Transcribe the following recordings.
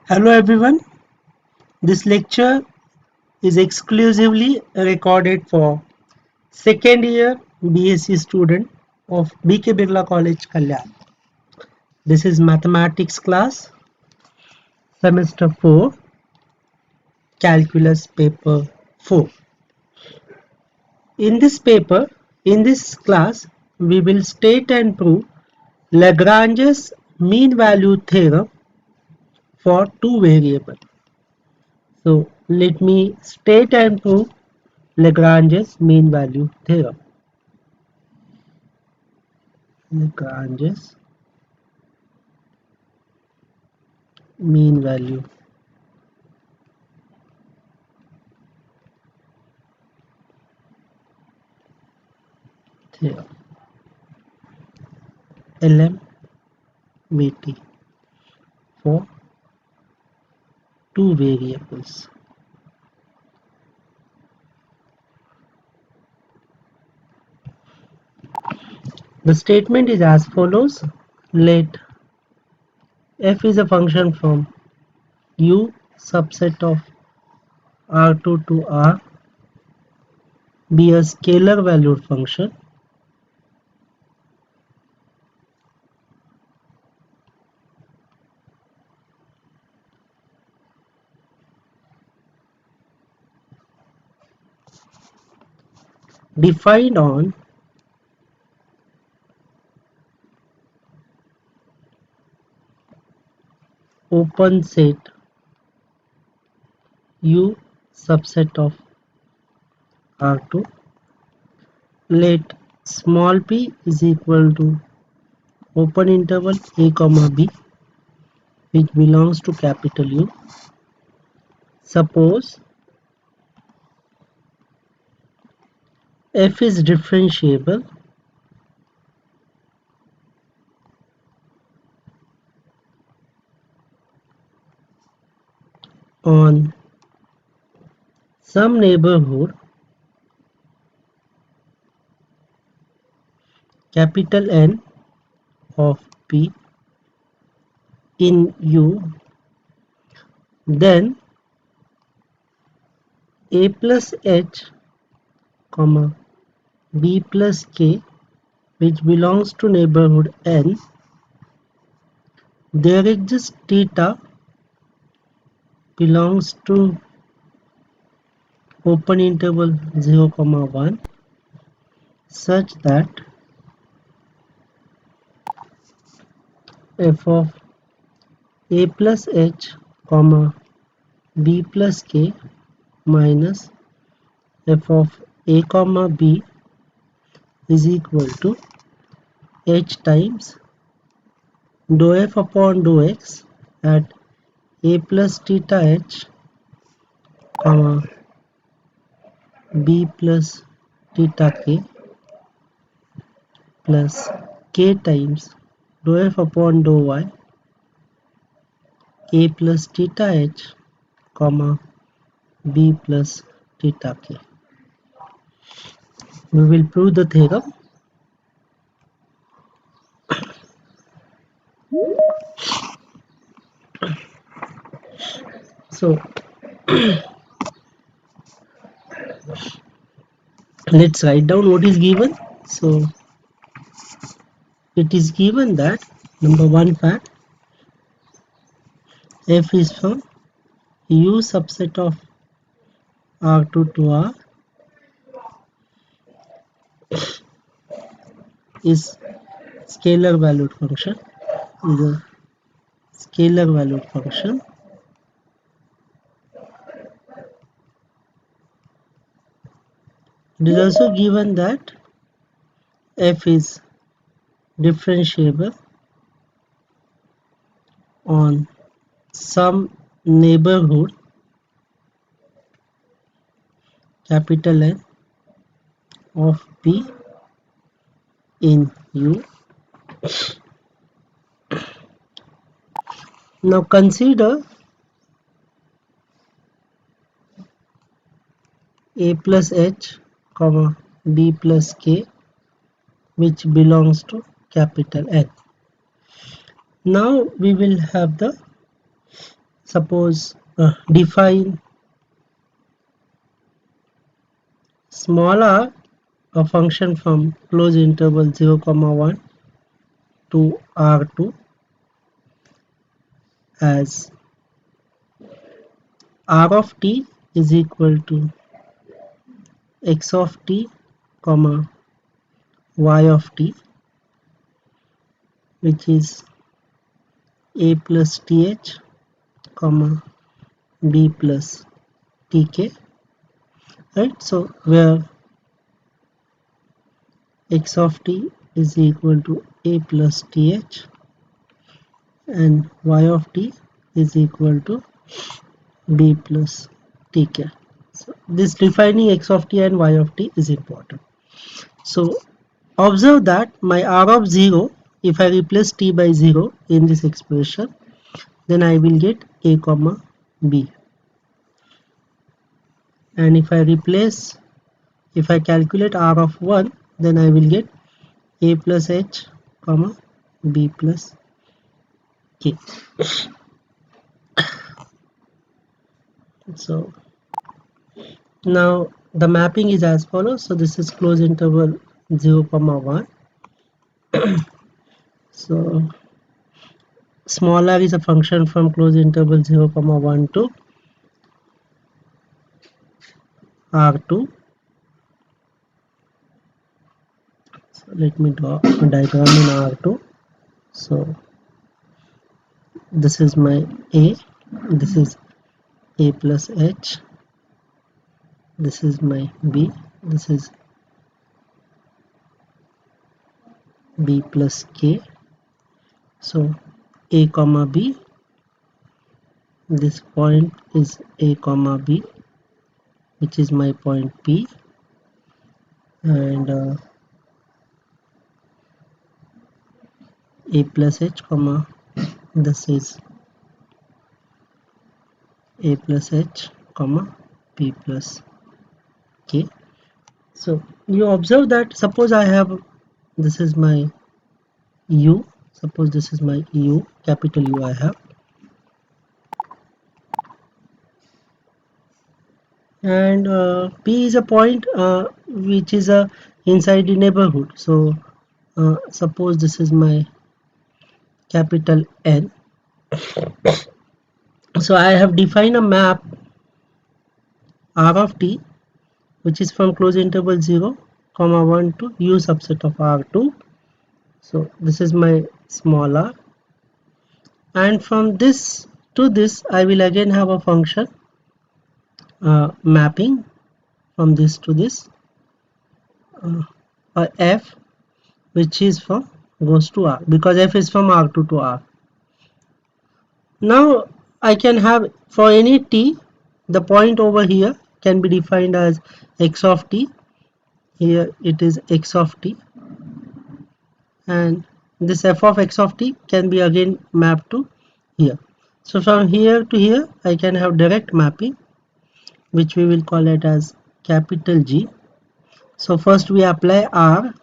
Hello everyone, this lecture is exclusively recorded for second year BSc student of BK Birla College, Kalyan. This is mathematics class, semester 4, calculus paper 4. In this class, we will state and prove Lagrange's mean value theorem for two variables. So let me state and prove Lagrange's mean value theorem. Lagrange's mean value theorem, LMVT, for two variables. The statement is as follows. Let f is a function from U subset of R2 to R be a scalar valued function defined on open set U subset of R2. Let small p is equal to open interval a comma b which belongs to capital U. Suppose f is differentiable on some neighborhood capital N of P in U, then A plus H comma B plus K which belongs to neighborhood N, there exists theta belongs to open interval 0 comma 1 such that f of A plus H comma B plus K minus f of A comma B is equal to H times dou f upon dou x at A plus theta H comma B plus theta K plus K times dou f upon dou y A plus theta H comma B plus theta K. We will prove the theorem. So let's write down what is given. So it is given that number one fact f is from U subset of R2 to R is scalar valued function, is a scalar valued function. It is also given that f is differentiable on some neighborhood capital N of P in U. Now consider A plus H comma B plus K which belongs to capital N. Now we will have the suppose define small r, a function from close interval 0 comma 1 to r2 as r of t is equal to x of t comma y of t, which is a plus th comma b plus tk, right? So where x of t is equal to a plus th and y of t is equal to b plus tk. So this defining x of t and y of t is important. So observe that my r of 0, if I replace t by 0 in this expression, then I will get a comma b. And if I calculate r of 1, then I will get a plus h comma b plus k. So now the mapping is as follows. So this is close interval 0 comma 1. So small r is a function from close interval 0 comma 1 to r2. So let me draw a diagram in r2. So this is my a, this is a plus h, this is my b, this is b plus k. So a comma b, this point is a comma b, which is my point p, and a plus h comma, this is a plus h comma p plus k. So you observe that suppose I have, this is my u, suppose this is my u, capital U I have, and p is a point which is a inside the neighborhood. So suppose this is my capital N. So I have defined a map r of t, which is from close interval 0 comma 1 to u subset of r2. So this is my small r, and from this to this I will again have a function mapping from this to this, f, which is from goes to r, because f is from r2 to r. Now I can have for any t, the point over here can be defined as x of t. Here it is x of t, and this f of x of t can be again mapped to here. So from here to here I can have direct mapping, which we will call it as capital G. So first we apply r,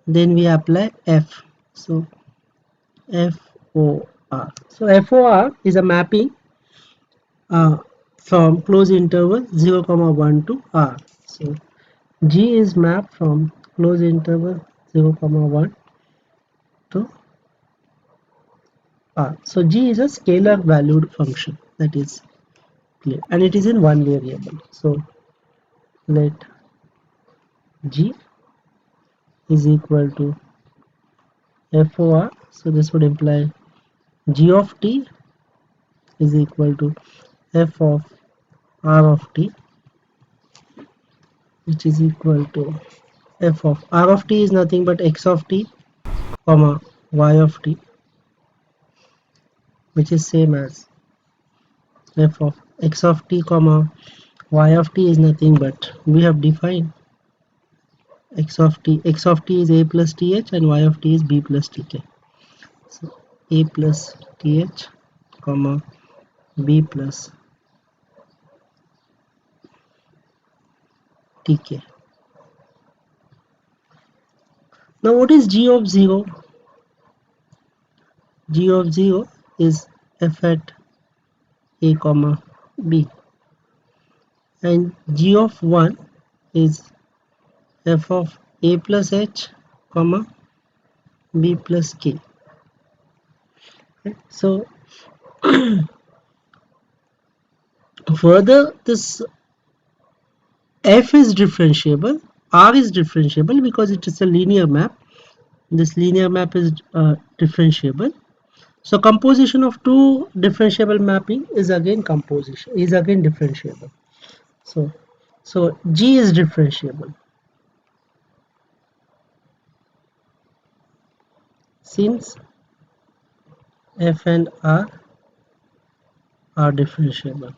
then we apply f. So FOR. So FOR is a mapping from close interval 0 comma 1 to R. So G is mapped from close interval 0 comma 1 to R. So G is a scalar valued function, that is clear, and it is in one variable. So let G is equal to FOR. So this would imply G of t is equal to f of r of t, which is equal to f of r of t is nothing but x of t comma y of t, which is same as f of x of t comma y of t is nothing but we have defined x of t. X of t is a plus th and y of t is b plus tk. So a plus th comma b plus tk. Now what is g of 0? G of 0 is f at a comma b, and g of 1 is f of a plus h comma b plus k. So further, this f is differentiable, r is differentiable because it is a linear map. This linear map is differentiable. So composition of two differentiable mapping is again differentiable. So G is differentiable. Since F and R are differentiable.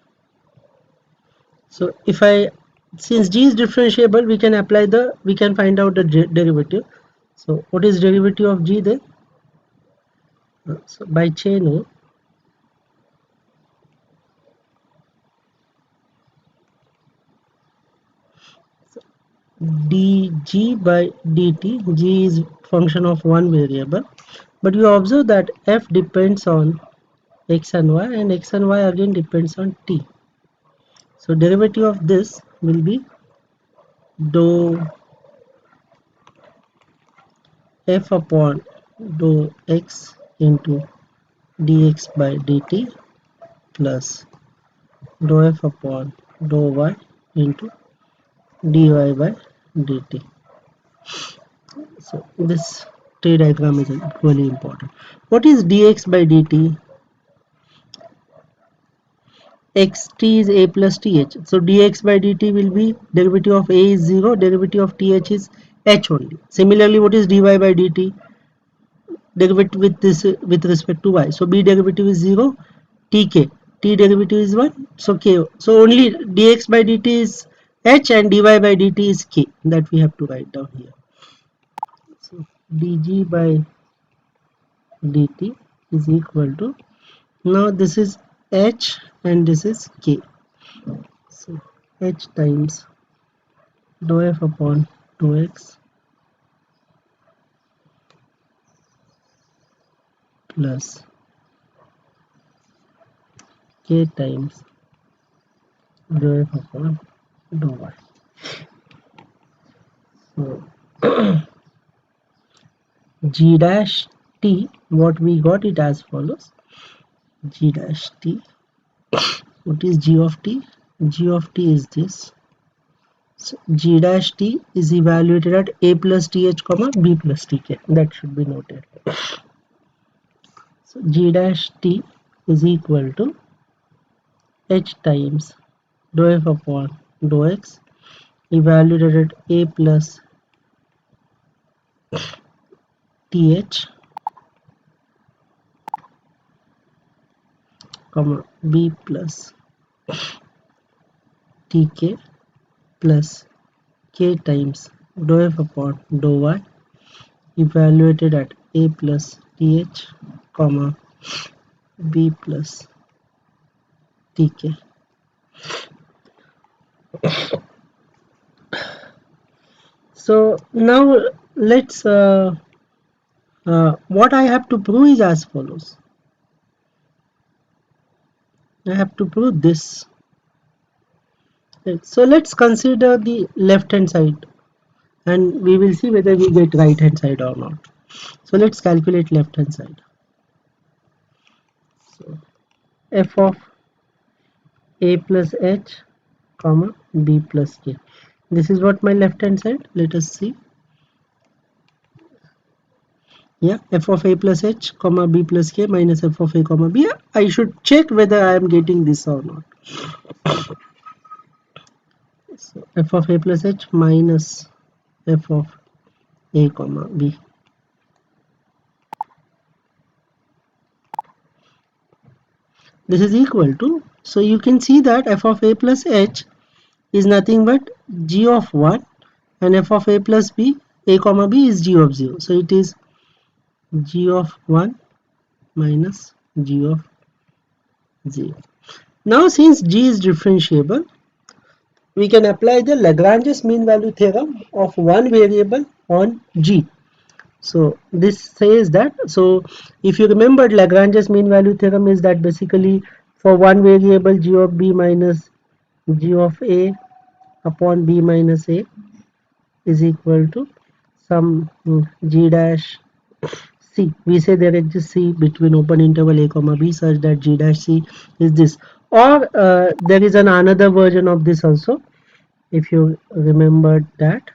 So since G is differentiable, we can find out the derivative. So what is derivative of G then? So by chain rule, dg by dt, G is function of one variable, but you observe that F depends on x and y, and x and y again depends on t. So derivative of this will be dou f upon dou x into dx by dt plus dou f upon dou y into dy by dt. So this tree diagram is equally important. What is dx by dt? xt is a plus th. So dx by dt will be derivative of a is 0, derivative of th is h only. Similarly, what is dy by dt? Derivative with respect to y. So b derivative is 0, tk. T derivative is 1, so k. So only dx by dt is h and dy by dt is k. That we have to write down here. So dg by dt is equal to, now this is h and this is k. So h times dou f upon dou x plus k times dou f upon dou y. So g dash t, what we got it as follows: g dash t, what is g of t? G of t is this. So g dash t is evaluated at a plus th comma b plus tk. That should be noted. So g dash t is equal to h times dou f upon dou x evaluated at a plus th comma b plus tk plus k times dou f upon dou y evaluated at a plus th comma b plus tk. So now let's what I have to prove is as follows. I have to prove this. Right. So let's consider the left hand side and we will see whether we get right hand side or not. So let's calculate left hand side. So f of a plus h comma b plus k. This is what my left hand side. Let us see. Yeah, f of a plus h comma b plus k minus f of a comma b. Yeah, I should check whether I am getting this or not. So f of a plus h minus f of a comma b. This is equal to, so you can see that f of a plus h is nothing but g of 1 and f of a plus b, a comma b is g of 0. So it is g of 1 minus g of 0. Now since g is differentiable, we can apply the Lagrange's mean value theorem of one variable on g. So this says that, so if you remember, Lagrange's mean value theorem is that basically for one variable g of b minus g of a upon b minus a is equal to some g dash c. We say there exists c between open interval a comma b such that g dash c is this, or there is another version of this also. If you remember that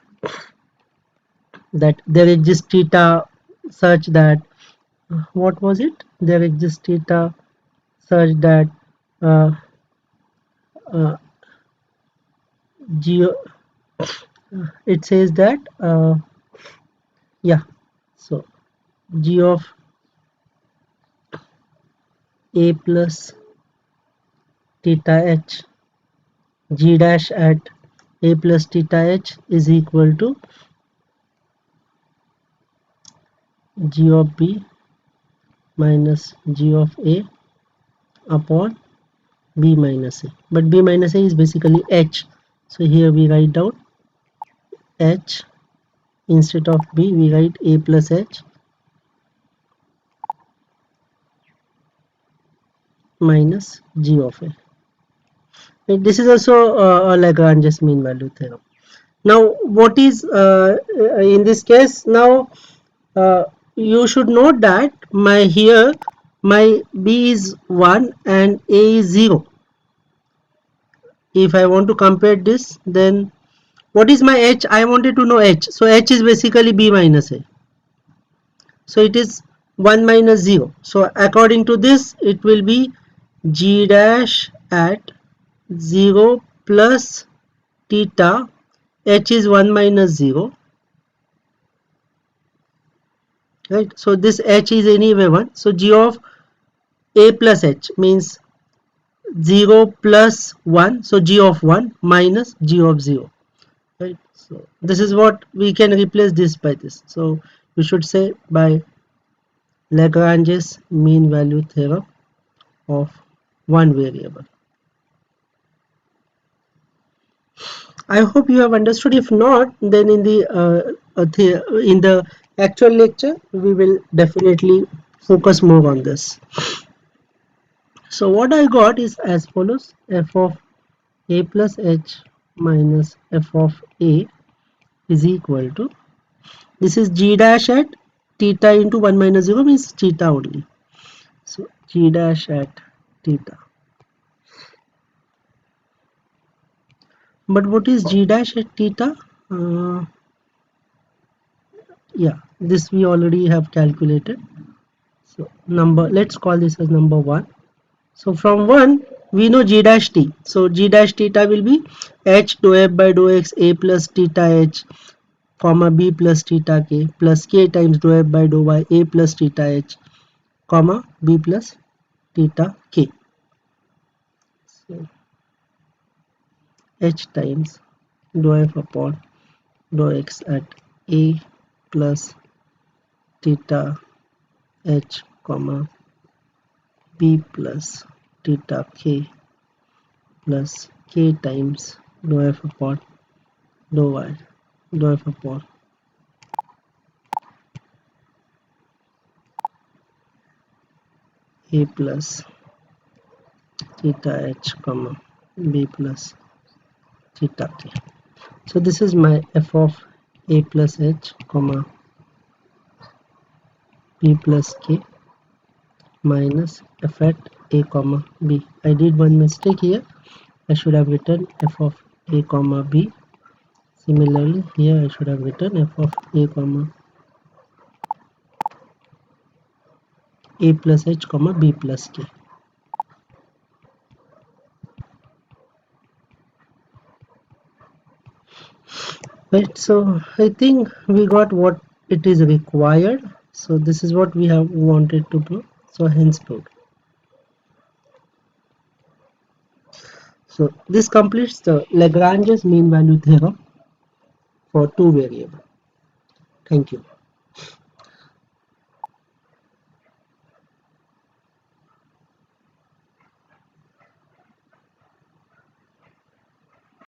there exists theta such that what was it? There exists theta such that uh, uh, g it says that yeah, so g of a plus theta h, g dash at a plus theta h is equal to g of b minus g of a upon b minus a, but b minus a is basically h, so here we write down h. Instead of b we write a plus h minus g of a. This is also a Lagrange's mean value theorem. Now what is in this case, now you should note that my b is 1 and a is 0. If I want to compare this, then what is my h? I wanted to know h, so h is basically b minus a, so it is 1 minus 0, so according to this it will be g dash at 0 plus theta, h is 1 minus 0, right? So this h is anyway 1, so g of a plus h means 0 plus 1, so g of 1 minus g of 0, right? So this is what we can replace this by this, so we should say by Lagrange's mean value theorem of one variable. I hope you have understood. If not, then in the actual lecture we will definitely focus more on this. So what I got is as follows: f of a plus h minus f of a is equal to, this is g dash at theta into 1 minus 0 means theta only. So g dash at theta. But what is g dash at theta? Yeah, this we already have calculated. So let's call this as number 1. So from 1 we know g dash t. So g dash theta will be h dou f by dou x a plus theta h comma b plus theta k plus k times dou f by dou y a plus theta h comma b plus theta k. So h times dou f upon dou x at a plus theta h comma b plus theta k plus k times dou f upon dou y dou f upon a plus theta h comma b plus theta k. So this is my f of a plus h comma b plus k minus f at a comma b. I did one mistake here. I should have written f of a comma b. Similarly here I should have written f of a comma a plus h comma b plus k. Right, so I think we got what it is required. So this is what we have wanted to prove, so hence proved. So this completes the Lagrange's mean value theorem for two variables. Thank you.